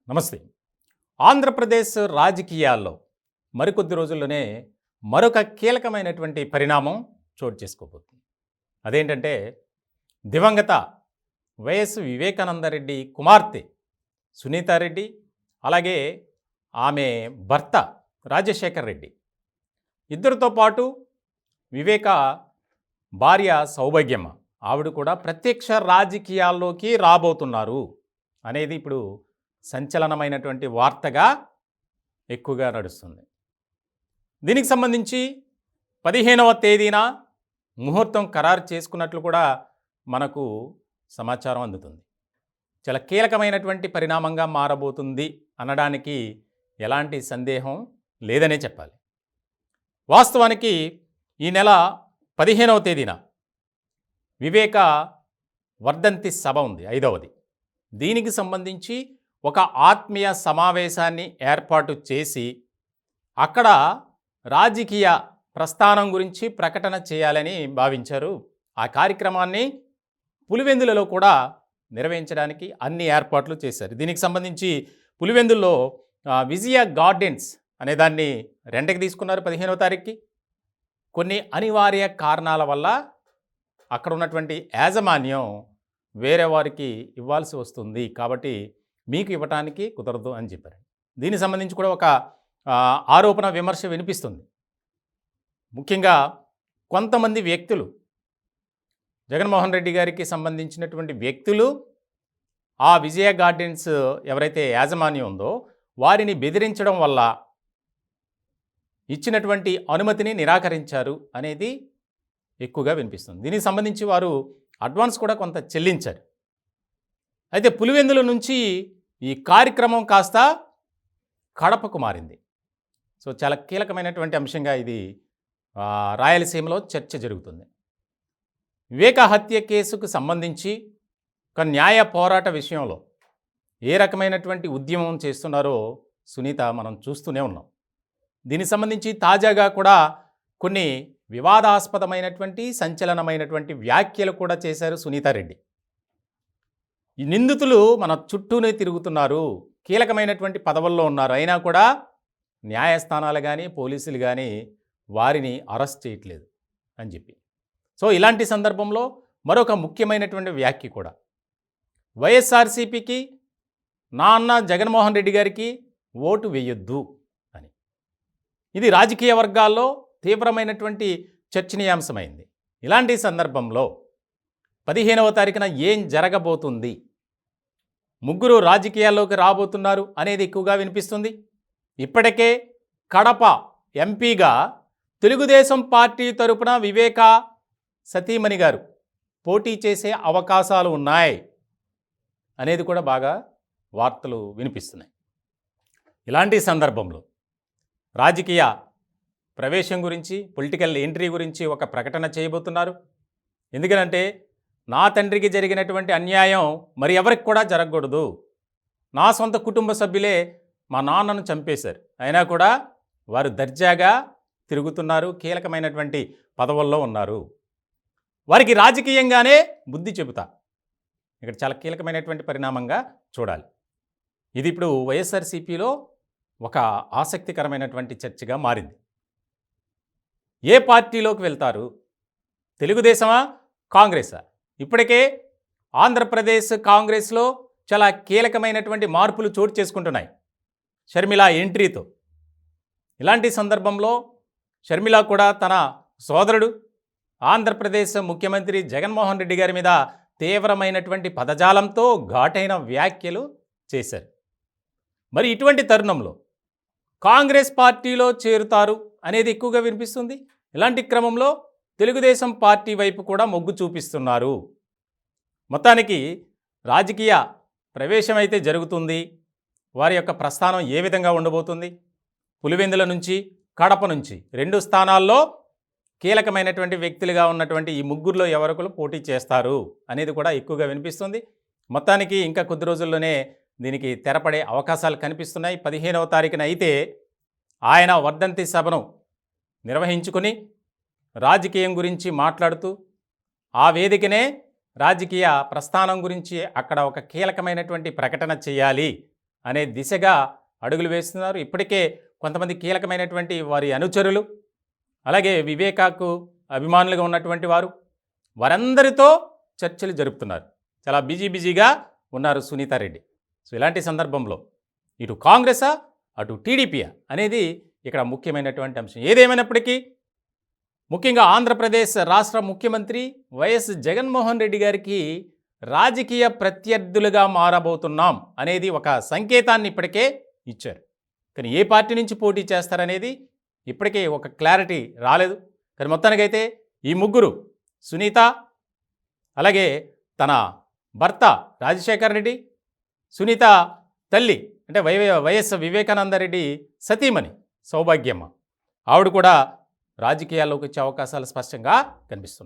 నమస్తే. ఆంధ్రప్రదేశ్ రాజకీయాల్లో మరికొద్ది రోజుల్లోనే మరొక కీలకమైనటువంటి పరిణామం చోటు చేసుకోబోతుంది. అదేంటంటే దివంగత వైఎస్ వివేకానందరెడ్డి కుమార్తె సునీతారెడ్డి, అలాగే ఆమె భర్త రాజశేఖర్ రెడ్డి, ఇద్దరితో పాటు వివేక భార్య సౌభాగ్యమ్మ ఆవిడ కూడా ప్రత్యక్ష రాజకీయాల్లోకి రాబోతున్నారు అనేది ఇప్పుడు సంచలనమైనటువంటి వార్తగా ఎక్కువగా నడుస్తుంది. దీనికి సంబంధించి 15వ తేదీన ముహూర్తం ఖరారు చేసుకున్నట్లు కూడా మనకు సమాచారం అందుతుంది. చాలా కీలకమైనటువంటి పరిణామంగా మారబోతుంది అనడానికి ఎలాంటి సందేహం లేదనే చెప్పాలి. వాస్తవానికి ఈ నెల 15వ తేదీన వివేక వర్ధంతి సభ ఉంది, 5వది. దీనికి సంబంధించి ఒక ఆత్మీయ సమావేశాన్ని ఏర్పాటు చేసి అక్కడ రాజకీయ ప్రస్థానం గురించి ప్రకటన చేయాలని భావించారు. ఆ కార్యక్రమాన్ని పులివెందులలో కూడా నిర్వహించడానికి అన్ని ఏర్పాట్లు చేశారు. దీనికి సంబంధించి పులివెందుల్లో విజయ గార్డెన్స్ అనే దాన్ని రెంట్కి తీసుకున్నారు 15వ తారీఖుకి. కొన్ని అనివార్య కారణాల వల్ల అక్కడ ఉన్నటువంటి యాజమాన్యం వేరే వారికి ఇవ్వాల్సి వస్తుంది, కాబట్టి మీకు ఇవ్వటానికి కుదరదు అని చెప్పారు. దీనికి సంబంధించి కూడా ఒక ఆరోపణ విమర్శ వినిపిస్తుంది. ముఖ్యంగా కొంతమంది వ్యక్తులు, జగన్మోహన్ రెడ్డి గారికి సంబంధించినటువంటి వ్యక్తులు ఆ విజయ గార్డెన్స్ ఎవరైతే యాజమాన్యం ఉందో వారిని బెదిరించడం వల్ల ఇచ్చినటువంటి అనుమతిని నిరాకరించారు అనేది ఎక్కువగా వినిపిస్తుంది. దీనికి సంబంధించి వారు అడ్వాన్స్ కూడా కొంత చెల్లించారు. అయితే పులివెందుల నుంచి ఈ కార్యక్రమం కాస్త కడపకు మారింది. సో చాలా కీలకమైనటువంటి అంశంగా ఇది రాయలసీమలో చర్చ జరుగుతుంది. వివేక హత్య కేసుకు సంబంధించి ఒక న్యాయ పోరాట విషయంలో ఏ రకమైనటువంటి ఉద్యమం చేస్తున్నారో సునీత మనం చూస్తూనే ఉన్నాం. దీనికి సంబంధించి తాజాగా కూడా కొన్ని వివాదాస్పదమైనటువంటి సంచలనమైనటువంటి వ్యాఖ్యలు కూడా చేశారు సునీతారెడ్డి. ఈ నిందితులు మన చుట్టూనే తిరుగుతున్నారు, కీలకమైనటువంటి పదవుల్లో ఉన్నారు, అయినా కూడా న్యాయస్థానాలు కానీ పోలీసులు కానీ వారిని అరెస్ట్ చేయట్లేదు అని చెప్పి. సో ఇలాంటి సందర్భంలో మరొక ముఖ్యమైనటువంటి వ్యాఖ్య కూడా, వైఎస్ఆర్సీపీకి నా అన్న జగన్మోహన్ రెడ్డి గారికి ఓటు వేయొద్దు అని. ఇది రాజకీయ వర్గాల్లో తీవ్రమైనటువంటి చర్చనీయాంశమైంది. ఇలాంటి సందర్భంలో 15వ తారీఖున ఏం జరగబోతుంది, ముగ్గురు రాజకీయాల్లోకి రాబోతున్నారు అనేది ఎక్కువగా వినిపిస్తుంది. ఇప్పటికే కడప ఎంపీగా తెలుగుదేశం పార్టీ తరపున వివేక సతీమణి గారు పోటీ చేసే అవకాశాలు ఉన్నాయి అనేది కూడా బాగా వార్తలు వినిపిస్తున్నాయి. ఇలాంటి సందర్భంలో రాజకీయ ప్రవేశం గురించి, పొలిటికల్ ఎంట్రీ గురించి ఒక ప్రకటన చేయబోతున్నారు. ఎందుకంటే నా తండ్రికి జరిగినటువంటి అన్యాయం మరి ఎవరికి కూడా జరగకూడదు. నా సొంత కుటుంబ సభ్యులే మా నాన్నను చంపేశారు, అయినా కూడా వారు దర్జాగా తిరుగుతున్నారు, కీలకమైనటువంటి పదవుల్లో ఉన్నారు, వారికి రాజకీయంగానే బుద్ధి చెబుతా. ఇక్కడ చాలా కీలకమైనటువంటి పరిణామంగా చూడాలి. ఇది ఇప్పుడు వైఎస్ఆర్సీపీలో ఒక ఆసక్తికరమైనటువంటి చర్చగా మారింది. ఏ పార్టీలోకి వెళ్తారు, తెలుగుదేశమా కాంగ్రెసా? ఇప్పటికే ఆంధ్రప్రదేశ్ కాంగ్రెస్లో చాలా కీలకమైనటువంటి మార్పులు చోటు చేసుకుంటున్నాయి షర్మిల ఎంట్రీతో. ఇలాంటి సందర్భంలో షర్మిల కూడా తన సోదరుడు ఆంధ్రప్రదేశ్ ముఖ్యమంత్రి జగన్మోహన్ రెడ్డి గారి మీద తీవ్రమైనటువంటి పదజాలంతో ఘాటైన వ్యాఖ్యలు చేశారు. మరి ఇటువంటి తరుణంలో కాంగ్రెస్ పార్టీలో చేరుతారు అనేది ఎక్కువగా వినిపిస్తుంది. ఇలాంటి క్రమంలో తెలుగుదేశం పార్టీ వైపు కూడా మొగ్గు చూపిస్తున్నారు. మొత్తానికి రాజకీయ ప్రవేశం అయితే జరుగుతుంది. వారి యొక్క ప్రస్థానం ఏ విధంగా ఉండబోతుంది, పులివెందుల నుంచి కడప నుంచి 2 స్థానాల్లో కీలకమైనటువంటి వ్యక్తులుగా ఉన్నటువంటి ఈ ముగ్గురులో ఎవరొకరు పోటీ చేస్తారు అనేది కూడా ఎక్కువగా వినిపిస్తుంది. మొత్తానికి ఇంకా కొద్ది రోజుల్లోనే దీనికి తెరపడే అవకాశాలు కనిపిస్తున్నాయి. 15వ తారీఖున అయితే ఆయన వర్ధంతి సభను నిర్వహించుకొని రాజకీయం గురించి మాట్లాడుతూ ఆ వేదికనే రాజకీయ ప్రస్థానం గురించి అక్కడ ఒక కీలకమైనటువంటి ప్రకటన చేయాలి అనే దిశగా అడుగులు వేస్తున్నారు. ఇప్పటికే కొంతమంది కీలకమైనటువంటి వారి అనుచరులు, అలాగే వివేకాకు అభిమానులుగా ఉన్నటువంటి వారందరితో చర్చలు జరుపుతున్నారు. చాలా బిజీగా ఉన్నారు సునీతారెడ్డి. సో ఇలాంటి సందర్భంలో ఇటు కాంగ్రెసా అటు టీడీపీయా అనేది ఇక్కడ ముఖ్యమైనటువంటి అంశం. ఏదేమైనప్పటికీ ముఖ్యంగా ఆంధ్రప్రదేశ్ రాష్ట్ర ముఖ్యమంత్రి వైఎస్ జగన్మోహన్ రెడ్డి గారికి రాజకీయ ప్రత్యర్థులుగా మారబోతున్నాం అనేది ఒక సంకేతాన్ని ఇప్పటికే ఇచ్చారు. కానీ ఏ పార్టీ నుంచి పోటీ చేస్తారనేది ఇప్పటికే ఒక క్లారిటీ రాలేదు. కానీ మొత్తానికైతే ఈ ముగ్గురు, సునీత, అలాగే తన భర్త రాజశేఖర్ రెడ్డి, సునీత తల్లి అంటే వైఎస్ వివేకానందరెడ్డి సతీమణి సౌభాగ్యమ్మ, ఆవిడ కూడా రాజకీయాల్లోకి వచ్చే అవకాశాలు స్పష్టంగా కనిపిస్తున్నాయి.